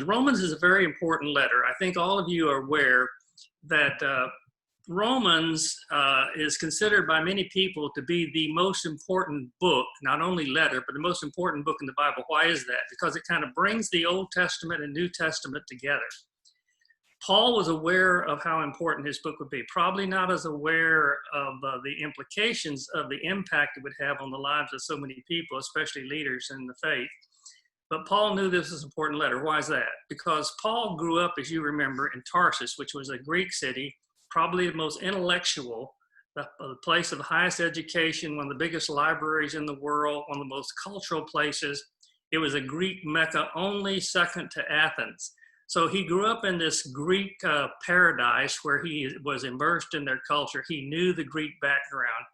Romans is a very important letter. I think all of you are aware that Romans is considered by many people to be the most important book, not only letter, but the most important book in the Bible. Why is that? Because it kind of brings the Old Testament and New Testament together. Paul was aware of how important his book would be, probably not as aware of the implications of the impact it would have on the lives of so many people, especially leaders in the faith. But Paul knew this was an important letter. Why is that? Because Paul grew up, as you remember, in Tarsus, which was a Greek city, probably the most intellectual, the place of highest education, one of the biggest libraries in the world, one of the most cultural places. It was a Greek Mecca, only second to Athens. So he grew up in this Greek paradise where he was immersed in their culture. He knew the Greek background.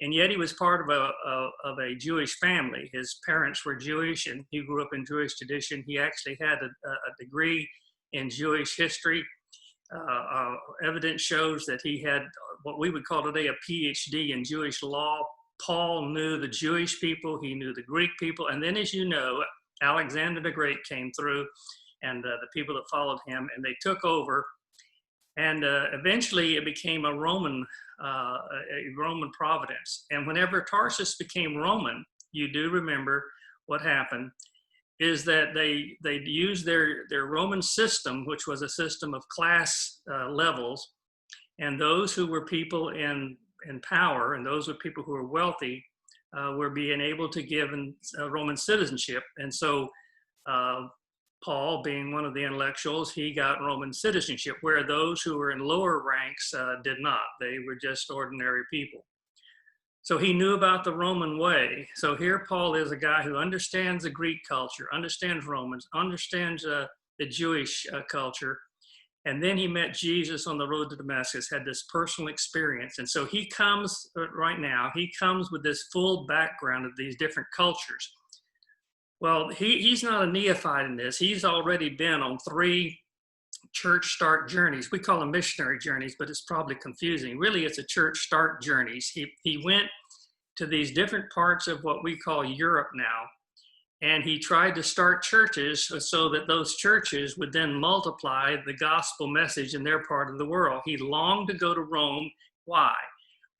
And yet he was part of a Jewish family. His parents were Jewish, and he grew up in Jewish tradition. He actually had a degree in Jewish history. Evidence shows that he had what we would call today a PhD in Jewish law. Paul knew the Jewish people. He knew the Greek people. And then, as you know, Alexander the Great came through, and the people that followed him, and they took over. And eventually it became a Roman providence. And whenever Tarsus became Roman, you do remember what happened, is that they used their Roman system, which was a system of class levels. And those who were people in power, and those were people who were wealthy, were being able to give Roman citizenship. And so Paul, being one of the intellectuals, he got Roman citizenship, where those who were in lower ranks did not. They were just ordinary people. So he knew about the Roman way. So here Paul is a guy who understands the Greek culture, understands Romans, understands the Jewish culture. And then he met Jesus on the road to Damascus, had this personal experience. And so he comes right now, he comes with this full background of these different cultures. Well, he's not a neophyte in this. He's already been on 3 church start journeys. We call them missionary journeys, but it's probably confusing. Really, it's a church start journeys. He went to these different parts of what we call Europe now, and he tried to start churches so that those churches would then multiply the gospel message in their part of the world. He longed to go to Rome. Why?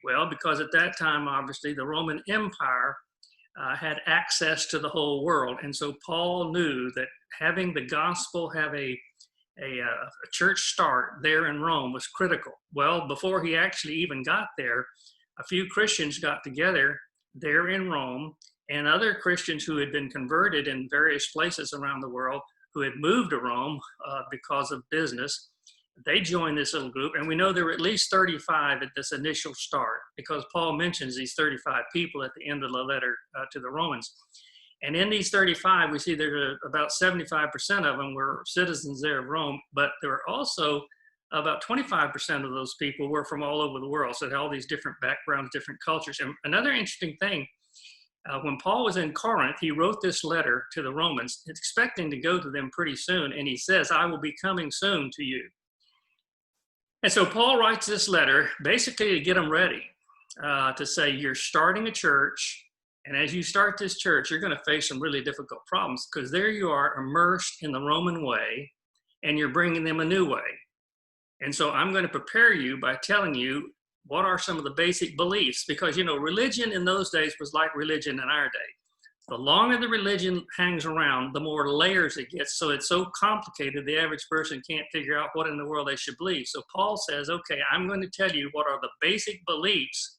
Well, because at that time, obviously, the Roman Empire had access to the whole world. And so Paul knew that having the gospel have a church start there in Rome was critical. Well, before he actually even got there, a few Christians got together there in Rome, and other Christians who had been converted in various places around the world who had moved to Rome because of business. They joined this little group, and we know there were at least 35 at this initial start, because Paul mentions these 35 people at the end of the letter to the Romans. And in these 35, we see there are about 75% of them were citizens there of Rome, but there were also about 25% of those people were from all over the world. So they had all these different backgrounds, different cultures. And another interesting thing, when Paul was in Corinth, he wrote this letter to the Romans, expecting to go to them pretty soon. And he says, I will be coming soon to you. And so Paul writes this letter basically to get them ready, to say you're starting a church. And as you start this church, you're going to face some really difficult problems, because there you are immersed in the Roman way, and you're bringing them a new way. And so I'm going to prepare you by telling you what are some of the basic beliefs, because, you know, religion in those days was like religion in our day. The longer the religion hangs around, the more layers it gets. So it's so complicated, the average person can't figure out what in the world they should believe. So Paul says, okay, I'm going to tell you what are the basic beliefs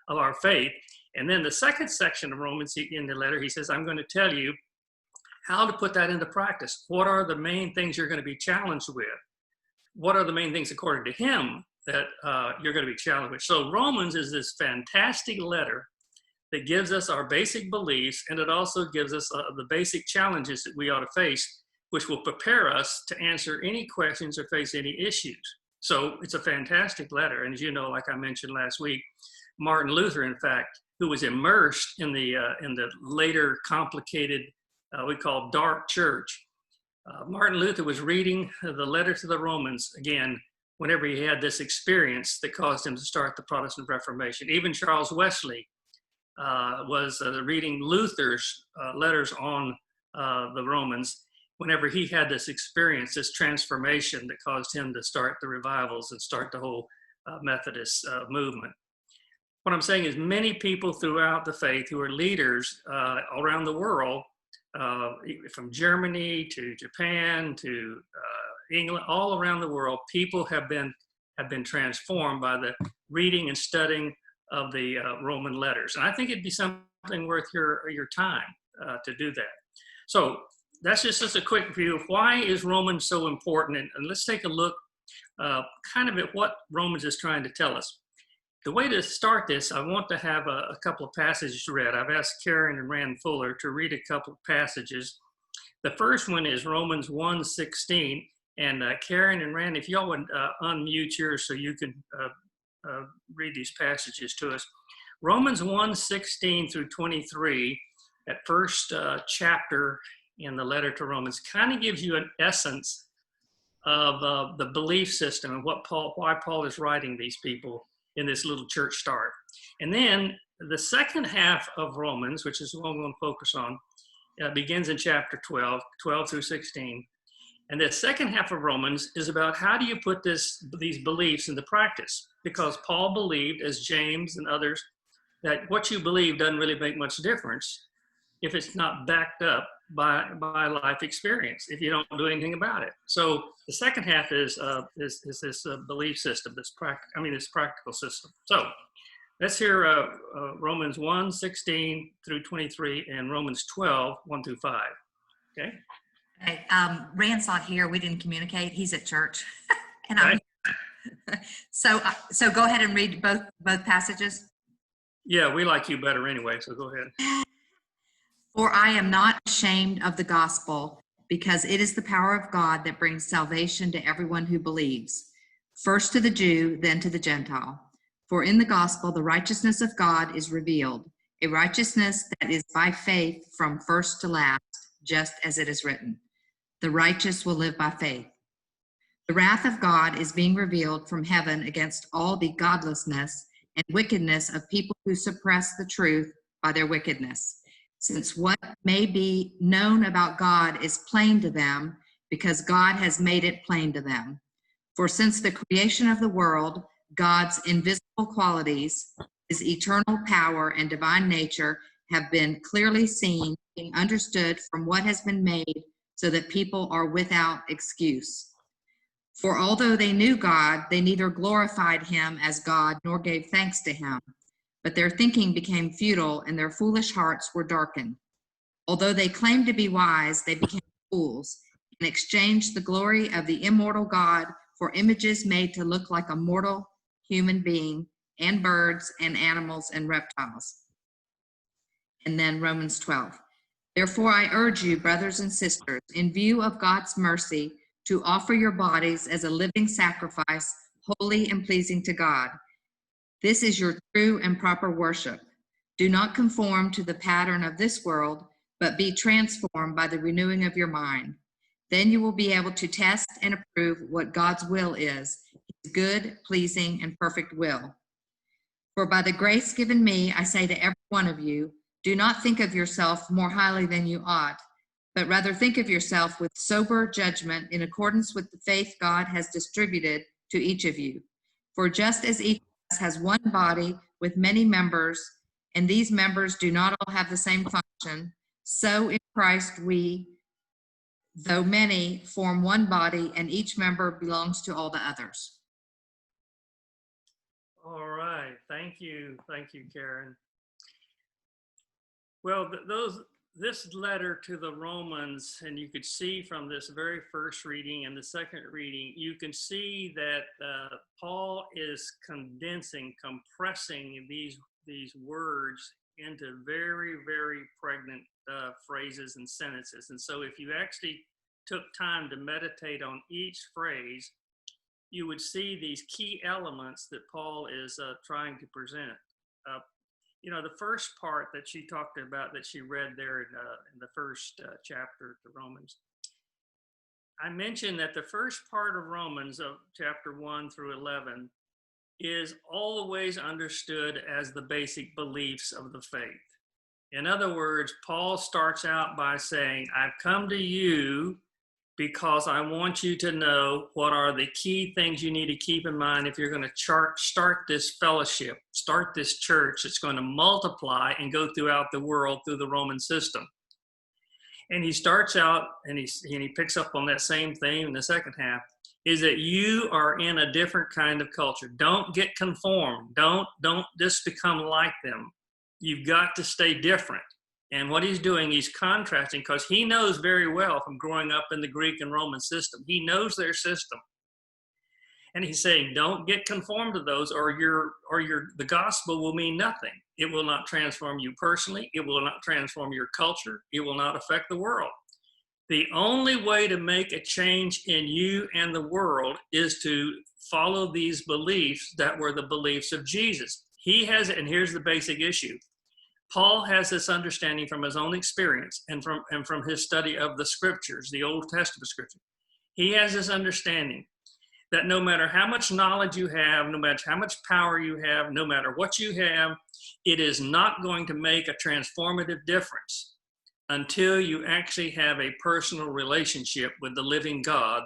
of our faith. And then the second section of Romans in the letter, he says, I'm going to tell you how to put that into practice. What are the main things you're going to be challenged with? What are the main things, according to him, that you're going to be challenged with? So Romans is this fantastic letter that gives us our basic beliefs, and it also gives us the basic challenges that we ought to face, which will prepare us to answer any questions or face any issues. So it's a fantastic letter. And as you know, like I mentioned last week, Martin Luther, in fact, who was immersed in the later complicated, we call dark church. Martin Luther was reading the letter to the Romans again whenever he had this experience that caused him to start the Protestant Reformation. Even Charles Wesley was reading Luther's letters on the Romans, whenever he had this experience, this transformation that caused him to start the revivals and start the whole Methodist movement. What I'm saying is many people throughout the faith who are leaders around the world, from Germany to Japan to England, all around the world, people have been transformed by the reading and studying of the Roman letters. And I think it'd be something worth your time to do that. So that's just a quick view of why is Romans so important. And let's take a look kind of at what Romans is trying to tell us. The way to start this, I want to have a couple of passages read. I've asked Karen and Rand Fuller to read a couple of passages. The first one is Romans 1:16. And Karen and Rand, if y'all would unmute yours so you can read these passages to us. Romans 1:16 through 23, that first chapter in the letter to Romans, kind of gives you an essence of the belief system and why Paul is writing these people in this little church start. And then the second half of Romans, which is the one we're going to focus on, begins in chapter 12 through 16. And the second half of Romans is about how do you put these beliefs into practice? Because Paul believed, as James and others, that what you believe doesn't really make much difference if it's not backed up by life experience, if you don't do anything about it. So the second half is this belief system, this practical system. So let's hear Romans 1:16 through 23 and Romans 12:1 through 5. Okay. Okay, Rand's not here. We didn't communicate. He's at church. And Okay. So go ahead and read both passages. Yeah, we like you better anyway, so go ahead. For I am not ashamed of the gospel, because it is the power of God that brings salvation to everyone who believes, first to the Jew, then to the Gentile. For in the gospel, the righteousness of God is revealed, a righteousness that is by faith from first to last, just as it is written. The righteous will live by faith. The wrath of God is being revealed from heaven against all the godlessness and wickedness of people who suppress the truth by their wickedness, since what may be known about God is plain to them, because God has made it plain to them. For since the creation of the world, God's invisible qualities, his eternal power and divine nature, have been clearly seen, being understood from what has been made, so that people are without excuse. For although they knew God, they neither glorified him as God nor gave thanks to him, but their thinking became futile and their foolish hearts were darkened. Although they claimed to be wise, they became fools and exchanged the glory of the immortal God for images made to look like a mortal human being and birds and animals and reptiles. And then Romans 12. Therefore, I urge you, brothers and sisters, in view of God's mercy, to offer your bodies as a living sacrifice, holy and pleasing to God. This is your true and proper worship. Do not conform to the pattern of this world, but be transformed by the renewing of your mind. Then you will be able to test and approve what God's will is, his good, pleasing, and perfect will. For by the grace given me, I say to every one of you, do not think of yourself more highly than you ought, but rather think of yourself with sober judgment in accordance with the faith God has distributed to each of you. For just as each of us has one body with many members, and these members do not all have the same function, so in Christ we, though many, form one body, and each member belongs to all the others. All right. Thank you, Karen. Well, this letter to the Romans, and you could see from this very first reading and the second reading, you can see that Paul is compressing these words into very, very pregnant phrases and sentences. And so if you actually took time to meditate on each phrase, you would see these key elements that Paul is trying to present. The first part that she talked about, that she read there in the first chapter of the Romans, I mentioned that the first part of Romans, of chapter 1 through 11, is always understood as the basic beliefs of the faith. In other words, Paul starts out by saying, I've come to you because I want you to know what are the key things you need to keep in mind if you're going to start this fellowship, start this church that's going to multiply and go throughout the world through the Roman system. And he starts out and he picks up on that same theme in the second half, is that you are in a different kind of culture. Don't get conformed. Don't just become like them. You've got to stay different. And what he's doing, he's contrasting, because he knows very well from growing up in the Greek and Roman system. He knows their system. And he's saying, don't get conformed to those, or the gospel will mean nothing. It will not transform you personally. It will not transform your culture. It will not affect the world. The only way to make a change in you and the world is to follow these beliefs that were the beliefs of Jesus. He has, and here's the basic issue. Paul has this understanding from his own experience and from his study of the scriptures, the Old Testament scripture. He has this understanding that no matter how much knowledge you have, no matter how much power you have, no matter what you have, it is not going to make a transformative difference until you actually have a personal relationship with the living God.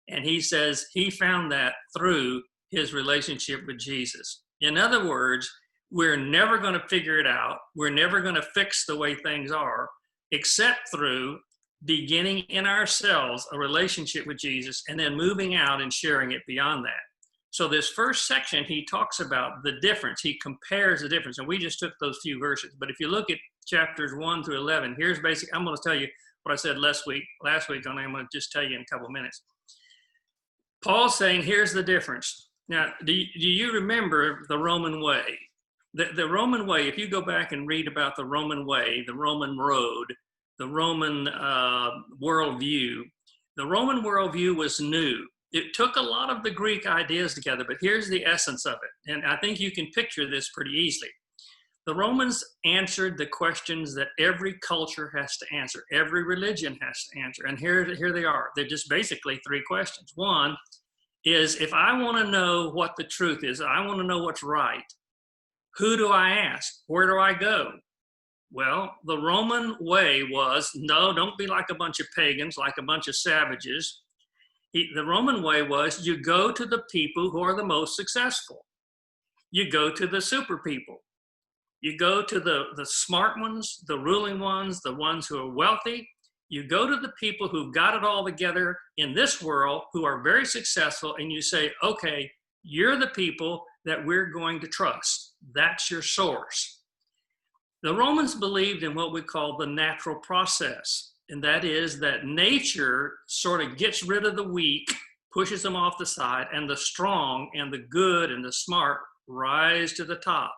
And he says he found that through his relationship with Jesus. In other words, we're never going to figure it out. We're never going to fix the way things are, except through beginning in ourselves a relationship with Jesus and then moving out and sharing it beyond that. So this first section, he talks about the difference. He compares the difference. And we just took those few verses. But if you look at chapters 1 through 11, here's basic. I'm going to tell you what I said last week, and I'm going to just tell you in a couple of minutes. Paul's saying, here's the difference. Now, do you remember the Roman way? The Roman way, if you go back and read about the Roman way, the Roman road, the Roman worldview, the Roman worldview was new. It took a lot of the Greek ideas together, but here's the essence of it. And I think you can picture this pretty easily. The Romans answered the questions that every culture has to answer, every religion has to answer. And here they are. They're just basically three questions. One is, if I want to know what the truth is, I want to know what's right, who do I ask? Where do I go? Well, the Roman way was, no, don't be like a bunch of pagans, like a bunch of savages. The Roman way was, you go to the people who are the most successful. You go to the super people. You go to the smart ones, the ruling ones, the ones who are wealthy. You go to the people who've got it all together in this world, who are very successful, and you say, okay, you're the people that we're going to trust. That's your source. The Romans believed in what we call the natural process, and that is that nature sort of gets rid of the weak, pushes them off the side, and the strong and the good and the smart rise to the top.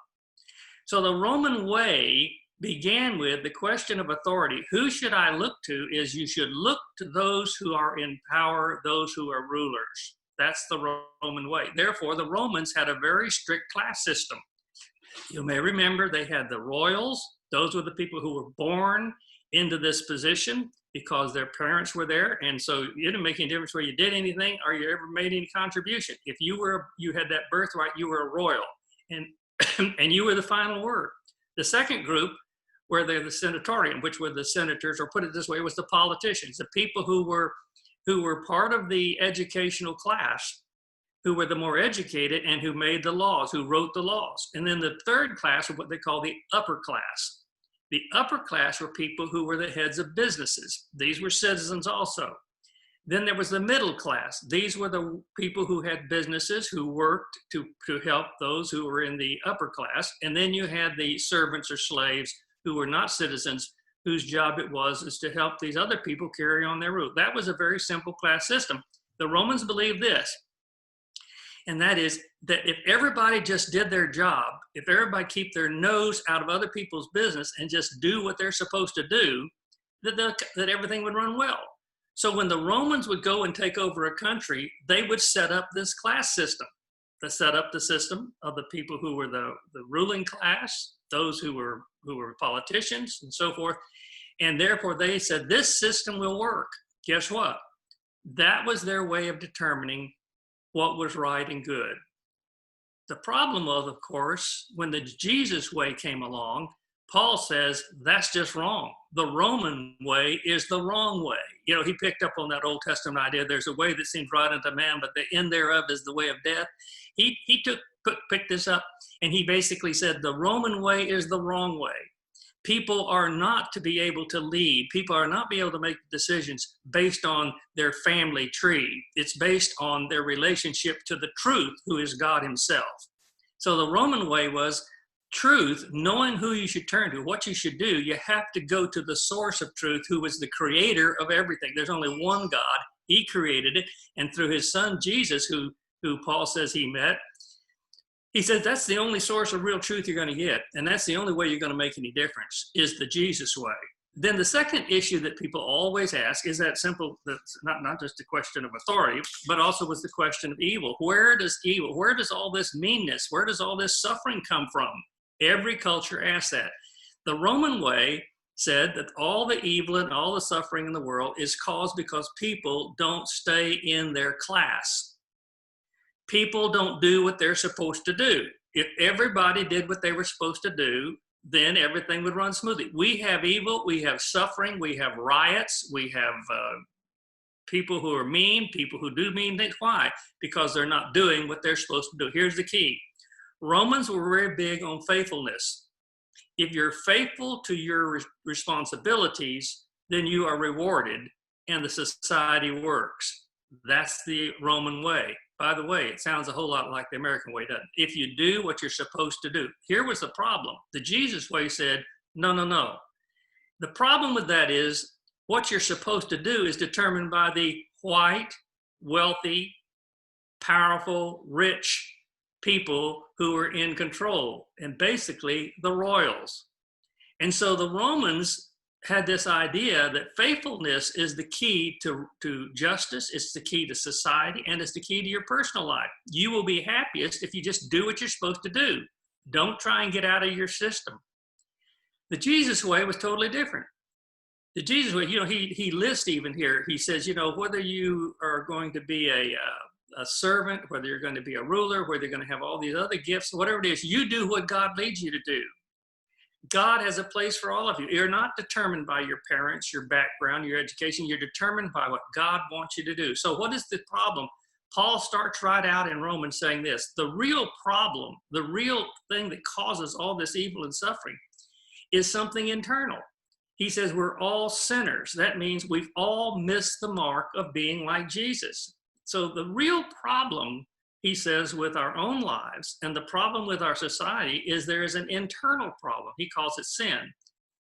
So the Roman way began with the question of authority. Who should I look to? Is you should look to those who are in power, those who are rulers. That's the Roman way. Therefore, the Romans had a very strict class system. You may remember they had the royals. Those were the people who were born into this position because their parents were there. And so it didn't make any difference whether you did anything or you ever made any contribution. If you had that birthright, you were a royal. And you were the final word. The second group were the senatorium, which were the senators, or put it this way, was the politicians, the people who were part of the educational class, who were the more educated and who made the laws, who wrote the laws. And then the third class were what they call the upper class. The upper class were people who were the heads of businesses. These were citizens also. Then there was the middle class. These were the people who had businesses, who worked to help those who were in the upper class. And then you had the servants or slaves who were not citizens, whose job it was to help these other people carry on their rule. That was a very simple class system. The Romans believed this, and that is that if everybody just did their job, if everybody keep their nose out of other people's business and just do what they're supposed to do, that everything would run well. So when the Romans would go and take over a country, they would set up this class system. They set up the system of the people who were the ruling class, those who were politicians and so forth. And therefore they said, this system will work. Guess what? That was their way of determining what was right and good. The problem was, of course, when the Jesus way came along, Paul says, that's just wrong. The Roman way is the wrong way. he picked up on that Old Testament idea. There's a way that seems right unto man, but the end thereof is the way of death. He picked this up, and he basically said the Roman way is the wrong way. People are not to be able to lead. People are not be able to make decisions based on their family tree. It's based on their relationship to the truth, who is God himself. So the Roman way was truth, knowing who you should turn to, what you should do. You have to go to the source of truth, who was the creator of everything. There's only one God. He created it. And through his son, Jesus, who Paul says he met, he said that's the only source of real truth you're going to get. And that's the only way you're going to make any difference, is the Jesus way. Then the second issue that people always ask is that simple, that's not just a question of authority, but also was the question of evil. Where does all this meanness, where does all this suffering come from? Every culture asks that. The Roman way said that all the evil and all the suffering in the world is caused because people don't stay in their class. People don't do what they're supposed to do. If everybody did what they were supposed to do, then everything would run smoothly. We have evil, we have suffering, we have riots, we have people who are mean, people who do mean things. Why? Because they're not doing what they're supposed to do. Here's the key. Romans were very big on faithfulness. If you're faithful to your responsibilities, then you are rewarded and the society works. That's the Roman way. By the way, it sounds a whole lot like the American way, doesn't it? If you do what you're supposed to do. Here was the problem. The Jesus way said, no. The problem with that is what you're supposed to do is determined by the white, wealthy, powerful, rich people who are in control, and basically the royals. And so the Romans had this idea that faithfulness is the key to justice, it's the key to society, and it's the key to your personal life. You will be happiest if you just do what you're supposed to do. Don't try and get out of your system. The Jesus way was totally different. The Jesus way, he lists even here, he says, whether you are going to be a servant, whether you're going to be a ruler, whether you're going to have all these other gifts, whatever it is, you do what God leads you to do. God has a place for all of you. You're not determined by your parents, your background, your education. You're determined by what God wants you to do. So what is the problem? Paul starts right out in Romans saying this. The real problem, the real thing that causes all this evil and suffering is something internal. He says we're all sinners. That means we've all missed the mark of being like Jesus. So the real problem, he says, with our own lives and the problem with our society is there is an internal problem. He calls it sin.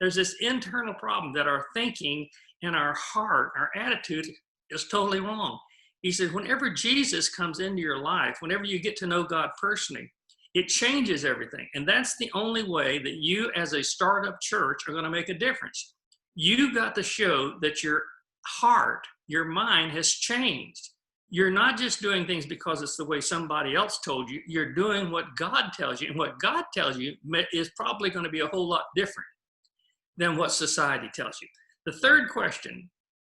There's this internal problem that our thinking and our heart, our attitude is totally wrong. He says, whenever Jesus comes into your life, whenever you get to know God personally, it changes everything. And that's the only way that you as a startup church are going to make a difference. You got to show that your heart, your mind has changed. You're not just doing things because it's the way somebody else told you. You're doing what God tells you. And what God tells you is probably going to be a whole lot different than what society tells you. The third question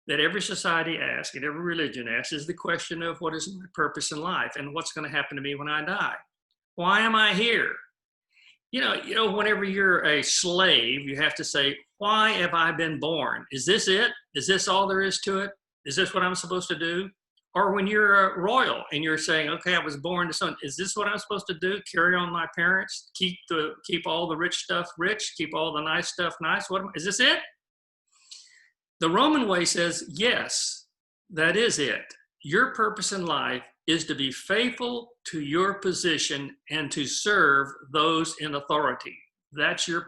that every society asks and every religion asks is the question of what is my purpose in life and what's going to happen to me when I die? Why am I here? Whenever you're a slave, you have to say, why have I been born? Is this it? Is this all there is to it? Is this what I'm supposed to do? Or when you're a royal and you're saying, okay, I was born to son, is this what I'm supposed to do? Carry on my parents, keep all the rich stuff rich, keep all the nice stuff nice. Is this it? The Roman way says, yes, that is it. Your purpose in life is to be faithful to your position and to serve those in authority. That's your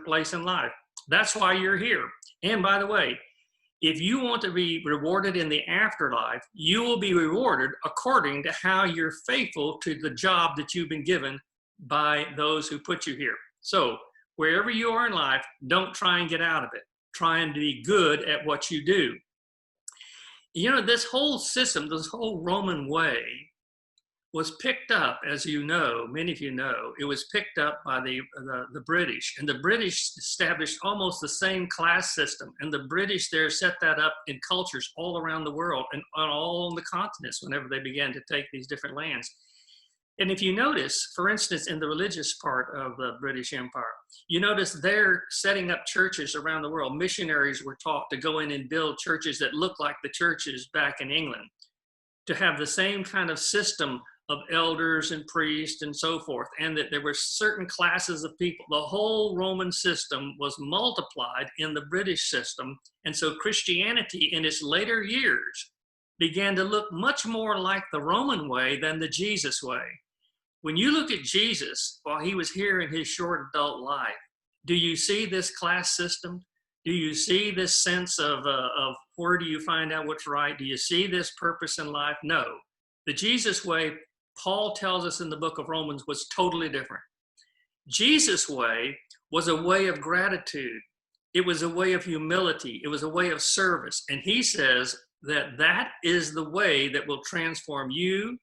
place in life. That's why you're here. And by the way, if you want to be rewarded in the afterlife, you will be rewarded according to how you're faithful to the job that you've been given by those who put you here. So wherever you are in life, don't try and get out of it. Try and be good at what you do. This whole system, this whole Roman way was picked up, as many of you know, it was picked up by the British. And the British established almost the same class system. And the British there set that up in cultures all around the world and all on the continents whenever they began to take these different lands. And if you notice, for instance, in the religious part of the British Empire, you notice they're setting up churches around the world. Missionaries were taught to go in and build churches that look like the churches back in England, to have the same kind of system of elders and priests and so forth, and that there were certain classes of people. The whole Roman system was multiplied in the British system. And so Christianity in its later years began to look much more like the Roman way than the Jesus way. When you look at Jesus while he was here in his short adult life, do you see this class system? Do you see this sense of where do you find out what's right? Do you see this purpose in life? No. The Jesus way, Paul tells us in the book of Romans, was totally different. Jesus' way was a way of gratitude. It was a way of humility. It was a way of service. And he says that that is the way that will transform you,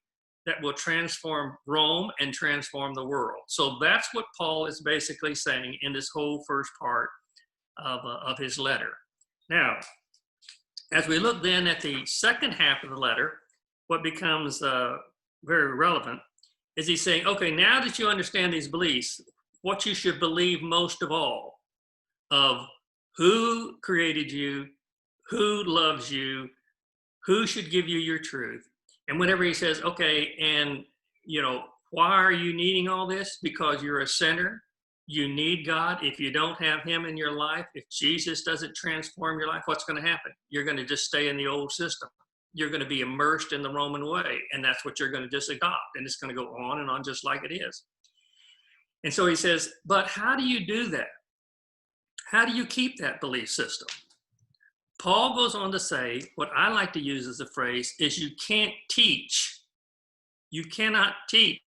that will transform Rome and transform the world. So that's what Paul is basically saying in this whole first part of his letter. Now, as we look then at the second half of the letter, what becomes very relevant is he's saying, okay, now that you understand these beliefs, what you should believe most of all of who created you, who loves you, who should give you your truth. And whenever he says, okay, and why are you needing all this? Because you're a sinner. You need God. If you don't have him in your life, if Jesus doesn't transform your life, what's going to happen? You're going to just stay in the old system. You're going to be immersed in the Roman way, and that's what you're going to just adopt, and it's going to go on and on just like it is. And so he says, but how do you do that? How do you keep that belief system? Paul goes on to say, what I like to use as a phrase is you can't teach. You cannot teach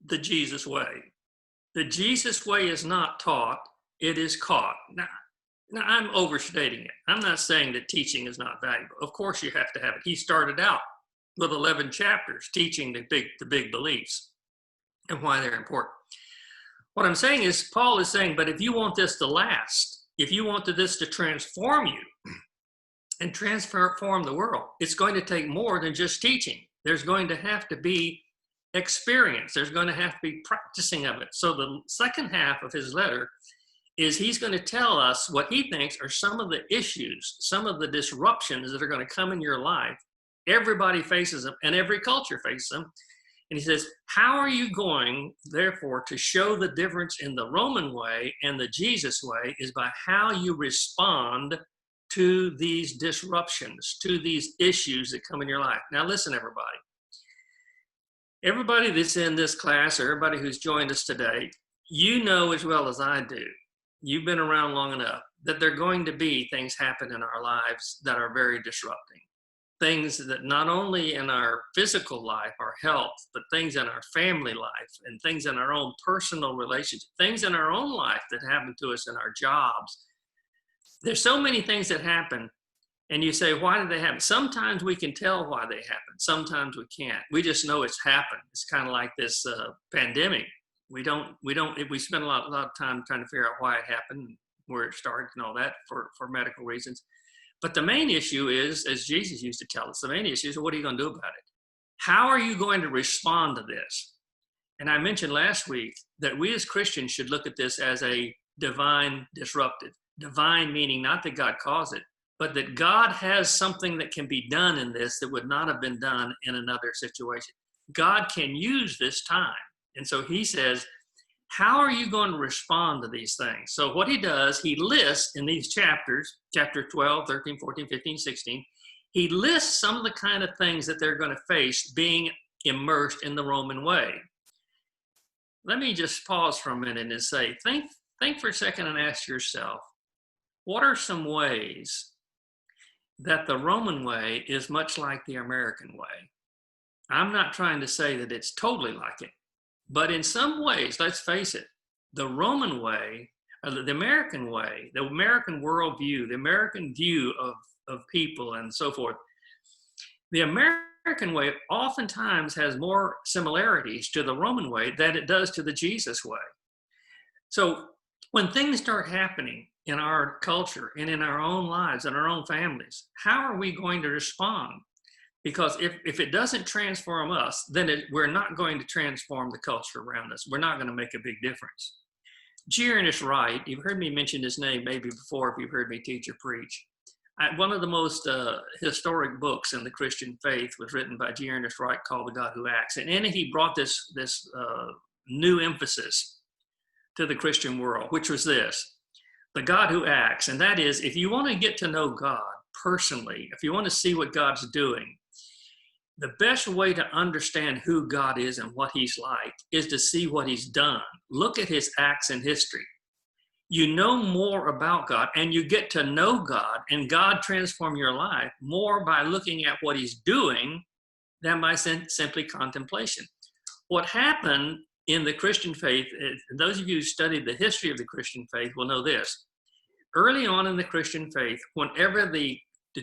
the Jesus way. The Jesus way is not taught, it is caught. Now I'm overstating it. I'm not saying that teaching is not valuable. Of course you have to have it. He started out with 11 chapters teaching the big beliefs and why they're important. What I'm saying is, Paul is saying, but if you want this to last, if you want this to transform you and transform the world, it's going to take more than just teaching. There's going to have to be experience. There's going to have to be practicing of it. So the second half of his letter is he's going to tell us what he thinks are some of the issues, some of the disruptions that are going to come in your life. Everybody faces them, and every culture faces them. And he says, how are you going, therefore, to show the difference in the Roman way and the Jesus way is by how you respond to these disruptions, to these issues that come in your life. Now, listen, everybody. Everybody that's in this class, or everybody who's joined us today, you know as well as I do, you've been around long enough, that there are going to be things happen in our lives that are very disrupting. Things that not only in our physical life, our health, but things in our family life and things in our own personal relationships, things in our own life that happen to us in our jobs. There's so many things that happen, and you say, why did they happen? Sometimes we can tell why they happen. Sometimes we can't. We just know it's happened. It's kind of like this pandemic. We spend a lot of time trying to figure out why it happened, where it started and all that for medical reasons. But the main issue is, as Jesus used to tell us, the main issue is, what are you going to do about it? How are you going to respond to this? And I mentioned last week that we as Christians should look at this as a divine disruptive. Divine meaning not that God caused it, but that God has something that can be done in this that would not have been done in another situation. God can use this time. And so he says, how are you going to respond to these things? So what he does, he lists in these chapters, chapter 12, 13, 14, 15, 16, he lists some of the kind of things that they're going to face being immersed in the Roman way. Let me just pause for a minute and say, think for a second and ask yourself, what are some ways that the Roman way is much like the American way? I'm not trying to say that it's totally like it, but in some ways, let's face it, the Roman way, the American way, the American worldview, the American view of people and so forth, the American way oftentimes has more similarities to the Roman way than it does to the Jesus way. So when things start happening in our culture and in our own lives and our own families, how are we going to respond? Because if it doesn't transform us, then we're not going to transform the culture around us. We're not going to make a big difference. G. Ernest Wright, you've heard me mention his name maybe before if you've heard me teach or preach. One of the most historic books in the Christian faith was written by G. Ernest Wright called The God Who Acts. And in it, he brought this new emphasis to the Christian world, which was this: the God who acts. And that is, if you want to get to know God personally, if you want to see what God's doing, the best way to understand who God is and what he's like is to see what he's done. Look at his acts in history. You know more about God, and you get to know God, and God transform your life more by looking at what he's doing than by simply contemplation. What happened in the Christian faith, those of you who studied the history of the Christian faith will know this. Early on in the Christian faith, whenever the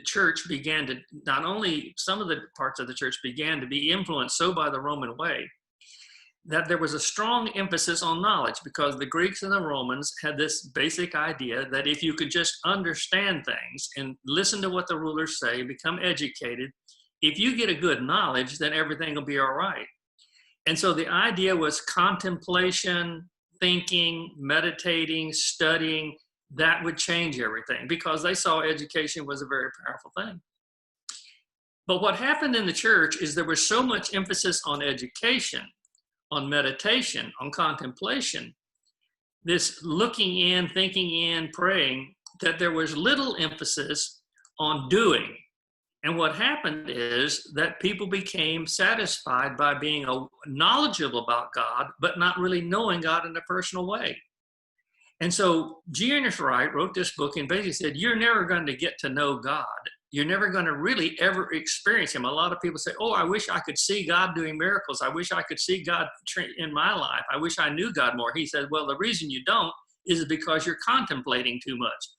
church began to, not only some of the parts of the church began to be influenced so by the Roman way, that there was a strong emphasis on knowledge, because the Greeks and the Romans had this basic idea that if you could just understand things and listen to what the rulers say, become educated, if you get a good knowledge, then everything will be all right. And so the idea was contemplation, thinking, meditating, studying, that would change everything, because they saw education was a very powerful thing. But what happened in the church is there was so much emphasis on education, on meditation, on contemplation, this looking in, thinking in, praying, that there was little emphasis on doing. And what happened is that people became satisfied by being knowledgeable about God, but not really knowing God in a personal way. And so G. Ernest Wright wrote this book and basically said, you're never going to get to know God. You're never going to really ever experience him. A lot of people say, oh, I wish I could see God doing miracles. I wish I could see God in my life. I wish I knew God more. He said, well, the reason you don't is because you're contemplating too much.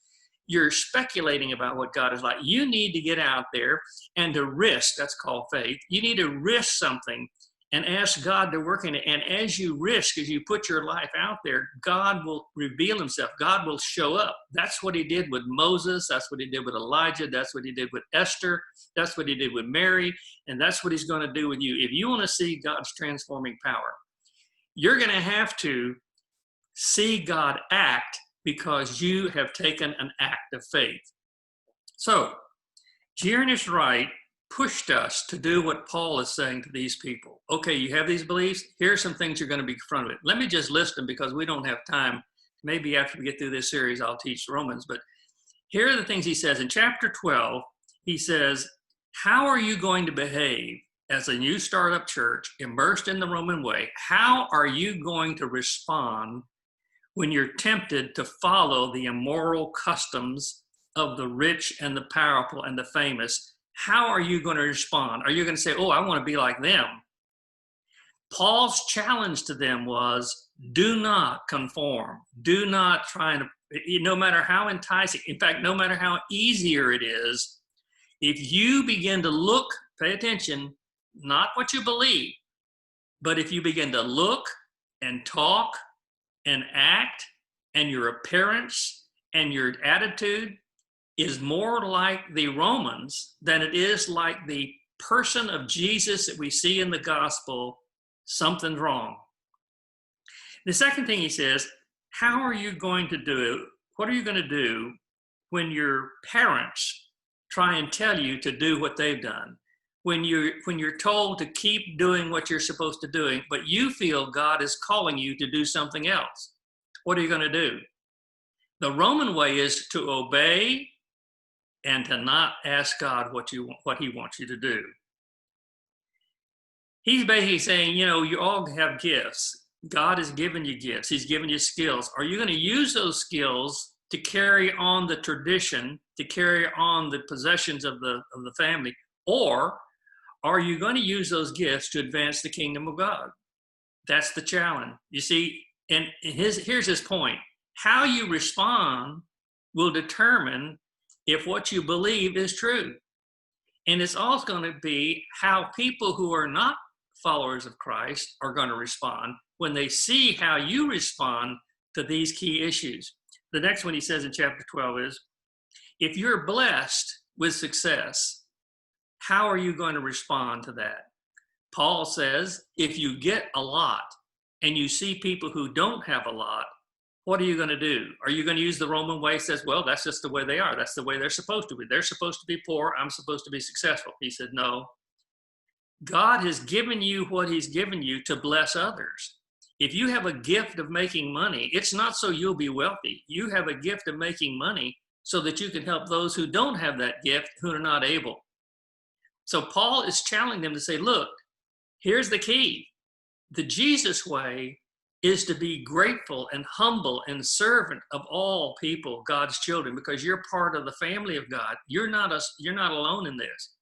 You're speculating about what God is like. You need to get out there and to risk. That's called faith. You need to risk something and ask God to work in it. And as you risk, as you put your life out there, God will reveal himself. God will show up. That's what he did with Moses. That's what he did with Elijah. That's what he did with Esther. That's what he did with Mary. And that's what he's going to do with you. If you want to see God's transforming power, you're going to have to see God act, because you have taken an act of faith. So, G. Ernest Wright pushed us to do what Paul is saying to these people. Okay, you have these beliefs. Here are some things you're going to be confronted with. Let me just list them because we don't have time. Maybe after we get through this series, I'll teach Romans. But here are the things he says. In chapter 12, he says, how are you going to behave as a new startup church immersed in the Roman way? How are you going to respond when you're tempted to follow the immoral customs of the rich and the powerful and the famous? How are you going to respond? Are you going to say, oh, I want to be like them? Paul's challenge to them was, do not conform. Do not try to, no matter how enticing, in fact, no matter how easier it is, if you begin to look, pay attention, not what you believe, but if you begin to look and talk and act, and your appearance and your attitude is more like the Romans than it is like the person of Jesus that we see in the gospel, something's wrong. The second thing he says, how are you going to do, what are you going to do when your parents try and tell you to do what they've done? When you're told to keep doing what you're supposed to do, but you feel God is calling you to do something else. What are you going to do? The Roman way is to obey and to not ask God what he wants you to do. He's basically saying, you all have gifts. God has given you gifts. He's given you skills. Are you going to use those skills to carry on the tradition, to carry on the possessions of the family? Or are you going to use those gifts to advance the kingdom of God? That's the challenge. You see, and here's his point. How you respond will determine if what you believe is true. And it's also going to be how people who are not followers of Christ are going to respond when they see how you respond to these key issues. The next one he says in chapter 12 is, if you're blessed with success, How are you going to respond to that? Paul says, if you get a lot and you see people who don't have a lot, what are you going to do? Are you going to use the Roman way? He says, well, that's just the way they are. That's the way they're supposed to be. They're supposed to be poor. I'm supposed to be successful. He said, no. God has given you what he's given you to bless others. If you have a gift of making money, it's not so you'll be wealthy. You have a gift of making money so that you can help those who don't have that gift, who are not able. So Paul is challenging them to say, look, here's the key. The Jesus way is to be grateful and humble and servant of all people, God's children, because you're part of the family of God. You're not alone in this.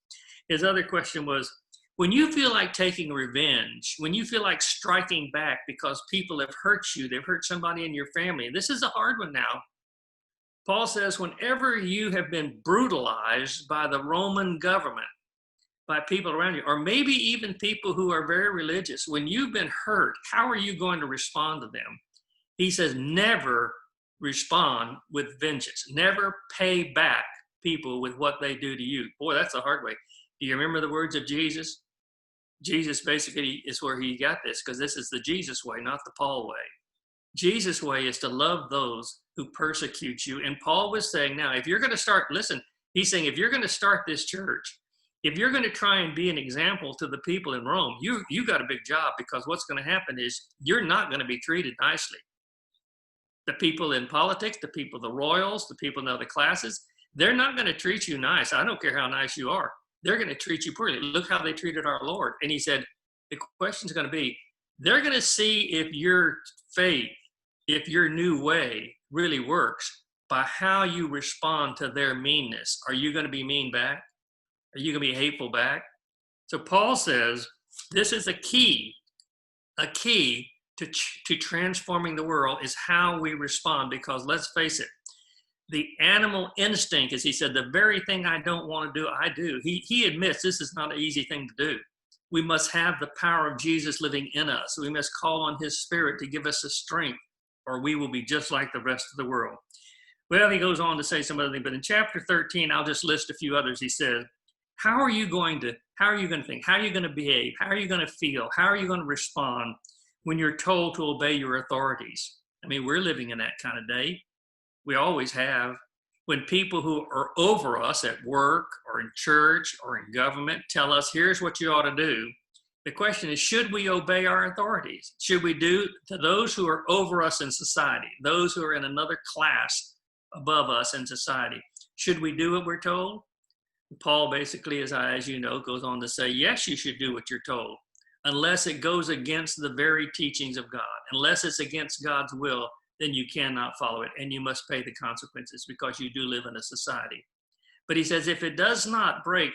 His other question was, when you feel like taking revenge, when you feel like striking back because people have hurt you, they've hurt somebody in your family, this is a hard one now. Paul says, whenever you have been brutalized by the Roman government, by people around you, or maybe even people who are very religious, when you've been hurt, how are you going to respond to them? He says, never respond with vengeance. Never pay back people with what they do to you. Boy, that's a hard way. Do you remember the words of Jesus? Jesus basically is where he got this, because this is the Jesus way, not the Paul way. Jesus' way is to love those who persecute you. And Paul was saying, now, if you're going to start, listen, he's saying, if you're going to start this church, if you're going to try and be an example to the people in Rome, you got a big job, because what's going to happen is you're not going to be treated nicely. The people in politics, the people, the royals, the people in other classes, they're not going to treat you nice. I don't care how nice you are. They're going to treat you poorly. Look how they treated our Lord. And he said, the question's going to be, they're going to see if your faith, if your new way really works by how you respond to their meanness. Are you going to be mean back? Are you going to be hateful back? So Paul says this is a key to transforming the world is how we respond, because let's face it, the animal instinct, as he said, the very thing I don't want to do, I do. He admits this is not an easy thing to do. We must have the power of Jesus living in us. We must call on his Spirit to give us the strength, or we will be just like the rest of the world. Well, he goes on to say some other things, but in chapter 13, I'll just list a few others. He says, how are you going to think? How are you going to behave? How are you going to feel? How are you going to respond when you're told to obey your authorities? I mean, we're living in that kind of day. We always have. When people who are over us at work or in church or in government tell us, here's what you ought to do, the question is, should we obey our authorities? Should we do to those who are over us in society, those who are in another class above us in society? Should we do what we're told? Paul basically, as you know, goes on to say, yes, you should do what you're told, unless it goes against the very teachings of God. Unless it's against God's will, then you cannot follow it, and you must pay the consequences, because you do live in a society. But he says, if it does not break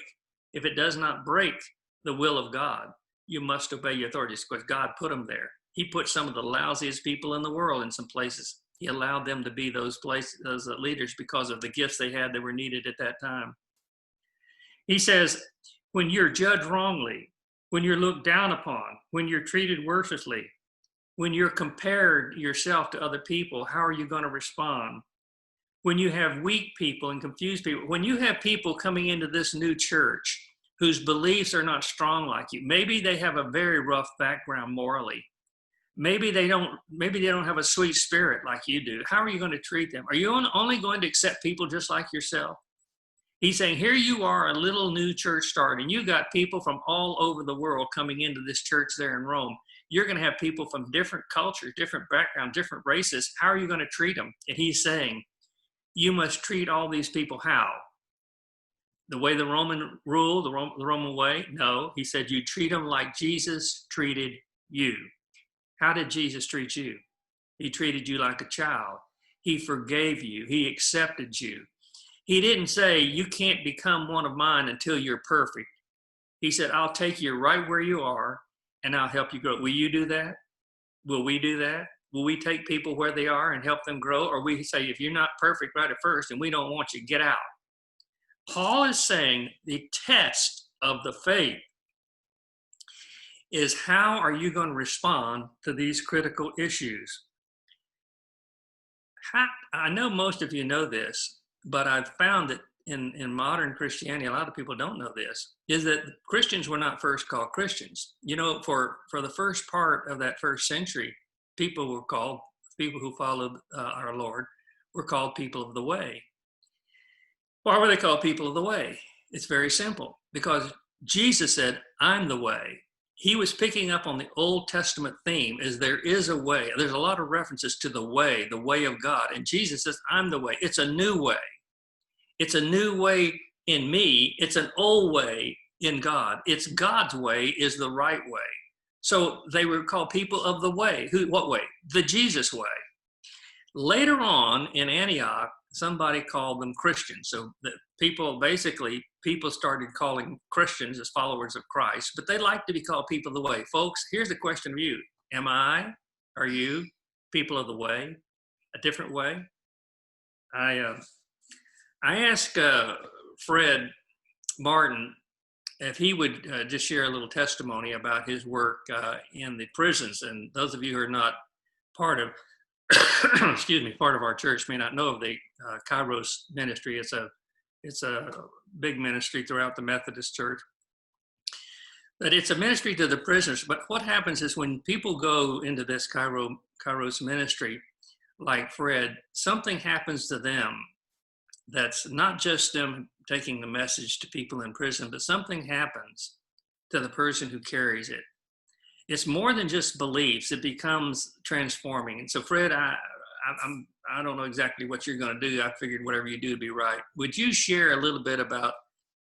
the will of God, you must obey your authorities, because God put them there. He put some of the lousiest people in the world in some places. He allowed them to be those leaders because of the gifts they had that were needed at that time. He says, when you're judged wrongly, when you're looked down upon, when you're treated worthlessly, when you're compared yourself to other people, how are you going to respond? When you have weak people and confused people, when you have people coming into this new church whose beliefs are not strong like you, maybe they have a very rough background morally. Maybe they don't have a sweet spirit like you do. How are you going to treat them? Are you only going to accept people just like yourself? He's saying, here you are, a little new church start, and you got people from all over the world coming into this church there in Rome. You're going to have people from different cultures, different backgrounds, different races. How are you going to treat them? And he's saying, you must treat all these people how? The way the Roman rule, the Roman way? No, he said, you treat them like Jesus treated you. How did Jesus treat you? He treated you like a child. He forgave you. He accepted you. He didn't say, you can't become one of mine until you're perfect. He said, I'll take you right where you are, and I'll help you grow. Will you do that? Will we do that? Will we take people where they are and help them grow? Or we say, if you're not perfect right at first and we don't want you, get out. Paul is saying the test of the faith is, how are you going to respond to these critical issues? I know most of you know this, but I've found that in modern Christianity, a lot of people don't know this, is that Christians were not first called Christians. You know, for the first part of that first century, people who followed our Lord were called people of the way. Why were they called people of the way? It's very simple, because Jesus said, I'm the way. He was picking up on the Old Testament theme, is there is a way. There's a lot of references to the way of God. And Jesus says, I'm the way. It's a new way. It's a new way in me. It's an old way in God. It's God's way is the right way. So they were called people of the way. What way? The Jesus way. Later on in Antioch, somebody called them Christians. So the people started calling Christians as followers of Christ, but they like to be called people of the way. Folks, here's the question of you. Are you people of the way? A different way? I asked Fred Martin if he would just share a little testimony about his work in the prisons. And those of you who are not part of part of our church may not know of the Kairos ministry. It's a big ministry throughout the Methodist Church. But it's a ministry to the prisoners. But what happens is when people go into this Kairos ministry, like Fred, something happens to them that's not just them taking the message to people in prison, but something happens to the person who carries it. It's more than just beliefs. It becomes transforming. And so, Fred, I don't know exactly what you're going to do. I figured whatever you do would be right. Would you share a little bit about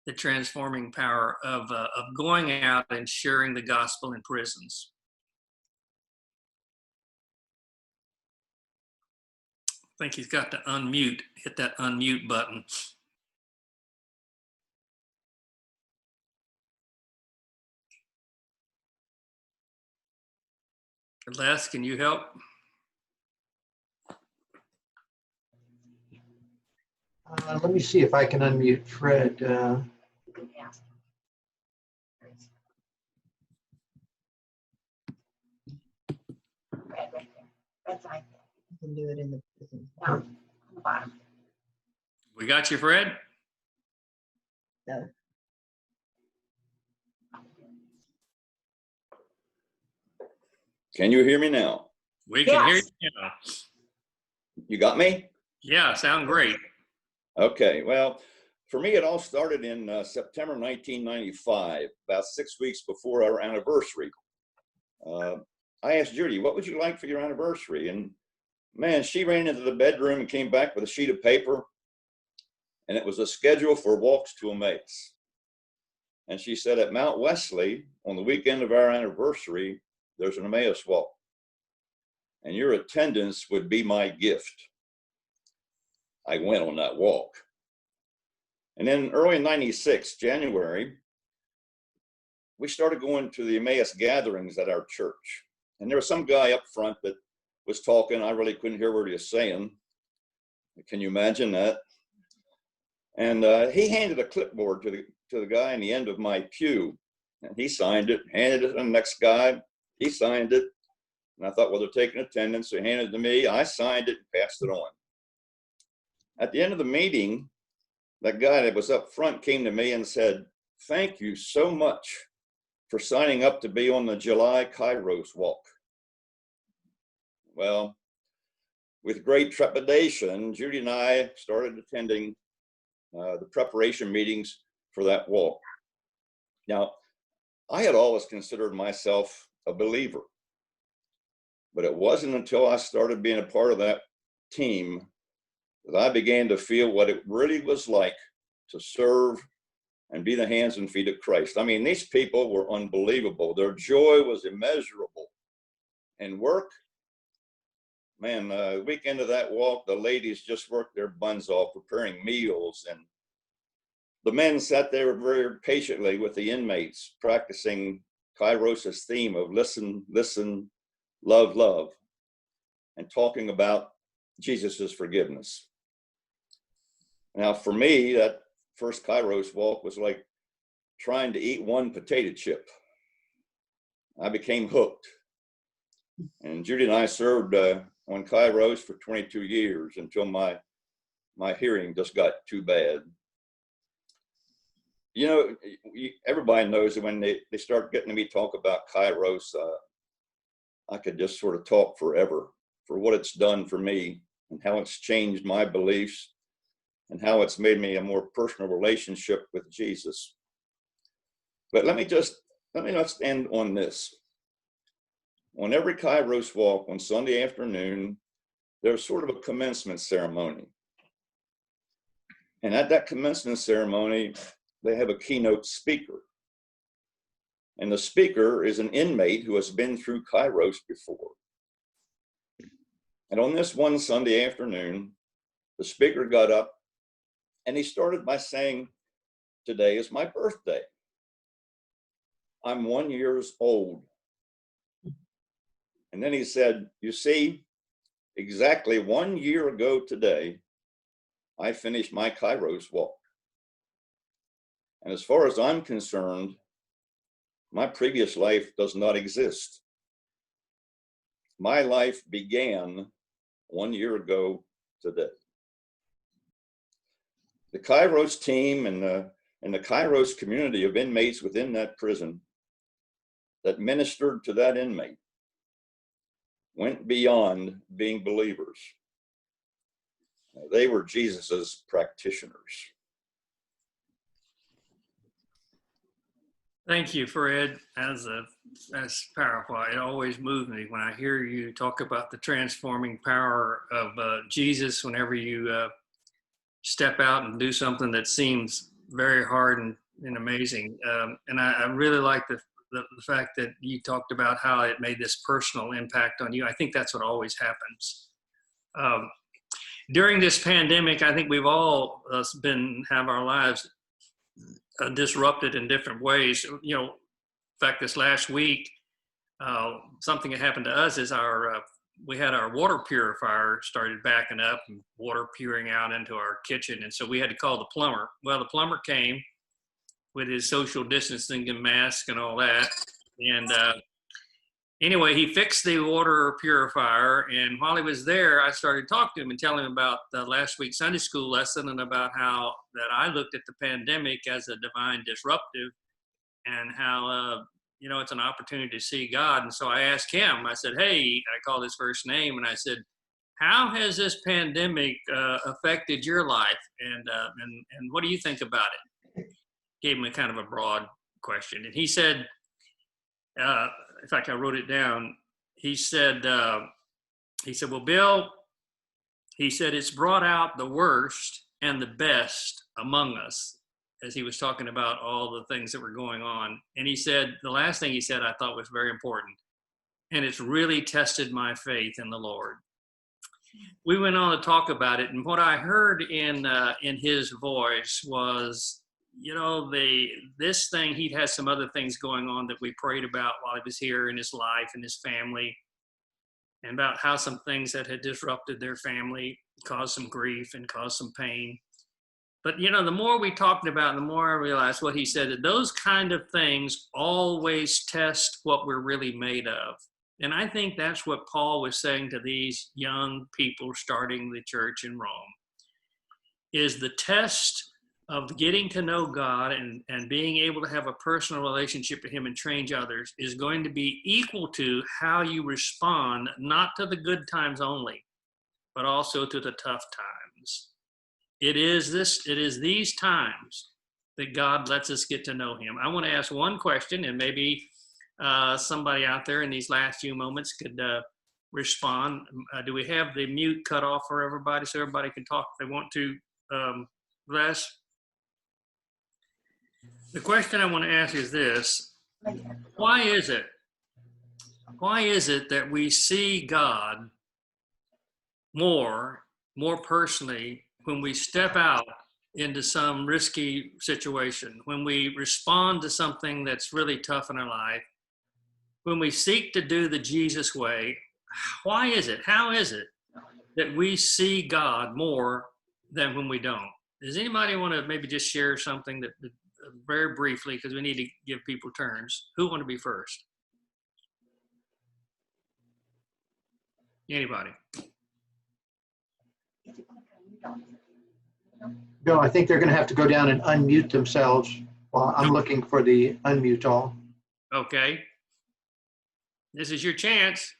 the transforming power of going out and sharing the gospel in prisons? I think he's got to unmute. Hit that unmute button. Les, can you help? Let me see if I can unmute Fred. That's I can do it in the down on the bottom. We got you, Fred? No. Can you hear me now? We can hear Yes. you now. You got me? Yeah, sound great. Okay, well, for me, it all started in September 1995, about 6 weeks before our anniversary. I asked Judy, what would you like for your anniversary? And man, she ran into the bedroom and came back with a sheet of paper, and it was a schedule for walks to Emmaus. And she said, at Mount Wesley, on the weekend of our anniversary, there's an Emmaus walk, and your attendance would be my gift. I went on that walk. And then early in 96, January, we started going to the Emmaus gatherings at our church. And there was some guy up front that was talking. I really couldn't hear what he was saying. Can you imagine that? And he handed a clipboard to the guy in the end of my pew. And he signed it, handed it to the next guy. He signed it. And I thought, well, they're taking attendance. So he handed it to me. I signed it and passed it on. At the end of the meeting, that guy that was up front came to me and said, thank you so much for signing up to be on the July Kairos walk. Well, with great trepidation, Judy and I started attending the preparation meetings for that walk. Now, I had always considered myself a believer, but it wasn't until I started being a part of that team that I began to feel what it really was like to serve and be the hands and feet of Christ. I mean, these people were unbelievable. Their joy was immeasurable. And work, man, the weekend of that walk, the ladies just worked their buns off preparing meals. And the men sat there very patiently with the inmates, practicing Kairos' theme of listen, listen, love, love, and talking about Jesus' forgiveness. Now, for me, that first Kairos walk was like trying to eat one potato chip. I became hooked. And Judy and I served on Kairos for 22 years until my hearing just got too bad. You know, everybody knows that when they start getting me talk about Kairos, I could just sort of talk forever for what it's done for me and how it's changed my beliefs and how it's made me a more personal relationship with Jesus. But let me just end on this. On every Kairos walk on Sunday afternoon, there's sort of a commencement ceremony. And at that commencement ceremony, they have a keynote speaker. And the speaker is an inmate who has been through Kairos before. And on this one Sunday afternoon, the speaker got up and he started by saying, "Today is my birthday. I'm 1 year old." And then he said, "You see, exactly 1 year ago today, I finished my Kairos walk. And as far as I'm concerned, my previous life does not exist. My life began 1 year ago today." The Kairos team and the Kairos community of inmates within that prison that ministered to that inmate went beyond being believers. They were Jesus's practitioners. Thank you, Fred. That's powerful. It always moves me when I hear you talk about the transforming power of Jesus whenever you step out and do something that seems very hard and amazing. And I really like the fact that you talked about how it made this personal impact on you. I think that's what always happens. During this pandemic, I think we've all have our lives disrupted in different ways. You know, in fact, this last week, something that happened to us is we had our water purifier started backing up and water pouring out into our kitchen. And so we had to call the plumber. Well, the plumber came with his social distancing and mask and all that. And anyway, he fixed the water purifier. And while he was there, I started talking to him and telling him about the last week's Sunday school lesson and about how that I looked at the pandemic as a divine disruptive and how, it's an opportunity to see God. And so I asked him, I said, "Hey," I called his first name, and I said, "How has this pandemic affected your life? And what do you think about it?" Gave him a kind of a broad question. And he said, in fact, I wrote it down. He said, "Well, Bill," he said, "it's brought out the worst and the best among us," as he was talking about all the things that were going on. And he said, the last thing he said I thought was very important, "And it's really tested my faith in the Lord." We went on to talk about it, and what I heard in his voice was, this thing, he'd had some other things going on that we prayed about while he was here in his life and his family, and about how some things that had disrupted their family caused some grief and caused some pain. But, the more we talked about it, the more I realized what he said, that those kind of things always test what we're really made of. And I think that's what Paul was saying to these young people starting the church in Rome, is the test of getting to know God and being able to have a personal relationship with him and change others is going to be equal to how you respond, not to the good times only, but also to the tough times. It is these times that God lets us get to know him. I want to ask one question, and maybe somebody out there in these last few moments could respond. Do we have the mute cut off for everybody so everybody can talk if they want to? Les? The question I want to ask is this: why is it that we see God more personally when we step out into some risky situation, when we respond to something that's really tough in our life, when we seek to do the Jesus way? Why is it? How is it that we see God more than when we don't? Does anybody want to maybe just share something that very briefly, because we need to give people turns? Who want to be first? Anybody? No, I think they're going to have to go down and unmute themselves. Well, I'm looking for the unmute all. Okay. This is your chance.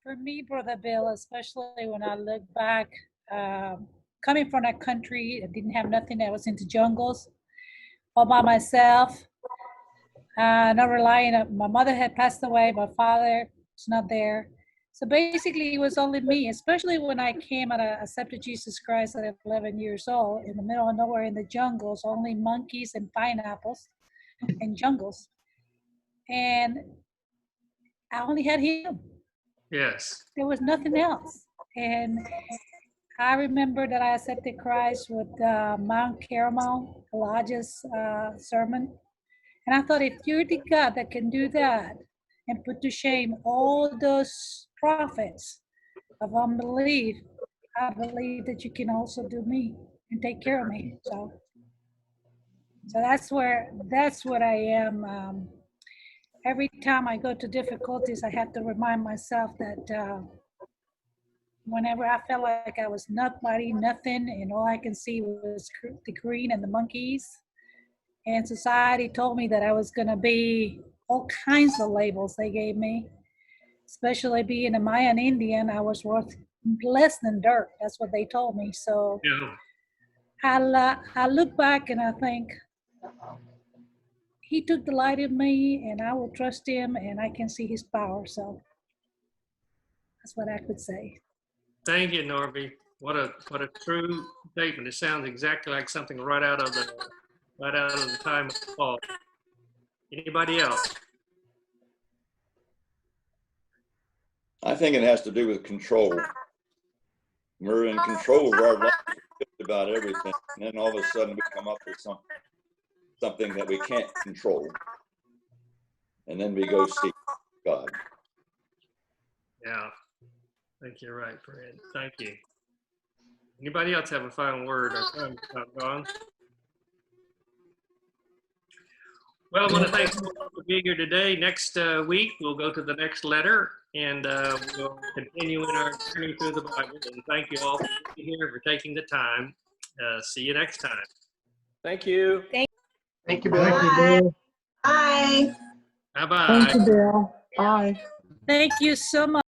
For me, Brother Bill, especially when I look back, coming from that country that didn't have nothing, that was into jungles, all by myself, not relying on, my mother had passed away, my father was not there. So basically it was only me, especially when I came and I accepted Jesus Christ at 11 years old, in the middle of nowhere in the jungles, only monkeys and pineapples and jungles. And I only had him. Yes. There was nothing else. And I remember that I accepted Christ with Mount Carmel, Elijah's sermon. And I thought, if you're the God that can do that and put to shame all those prophets of unbelief, I believe that you can also do me and take care of me. So that's what I am. Every time I go to difficulties, I have to remind myself that whenever I felt like I was nobody, nothing, and all I can see was the green and the monkeys, and society told me that I was going to be all kinds of labels they gave me, especially being a Mayan Indian, I was worth less than dirt. That's what they told me. So Yeah. I look back and I think, he took delight in me, and I will trust him, and I can see his power. So that's what I could say. Thank you, Norby. What a true statement. It sounds exactly like something right out of the time of Paul. Anybody else? I think it has to do with control. We're in control of our life, just about everything, and then all of a sudden we come up with something that we can't control, and then we go seek God. Yeah. I think you're right, Fred. Thank you. Anybody else have a final word? Our time's about gone. Well, I want to thank you all for being here today. Next week, we'll go to the next letter, and we'll continue in our journey through the Bible. And thank you all for being here, for taking the time. See you next time. Thank you. Thank you, Bill. Thank you, Bill. Bye. Bye-bye. Thank you, Bill. Bye. Thank you so much.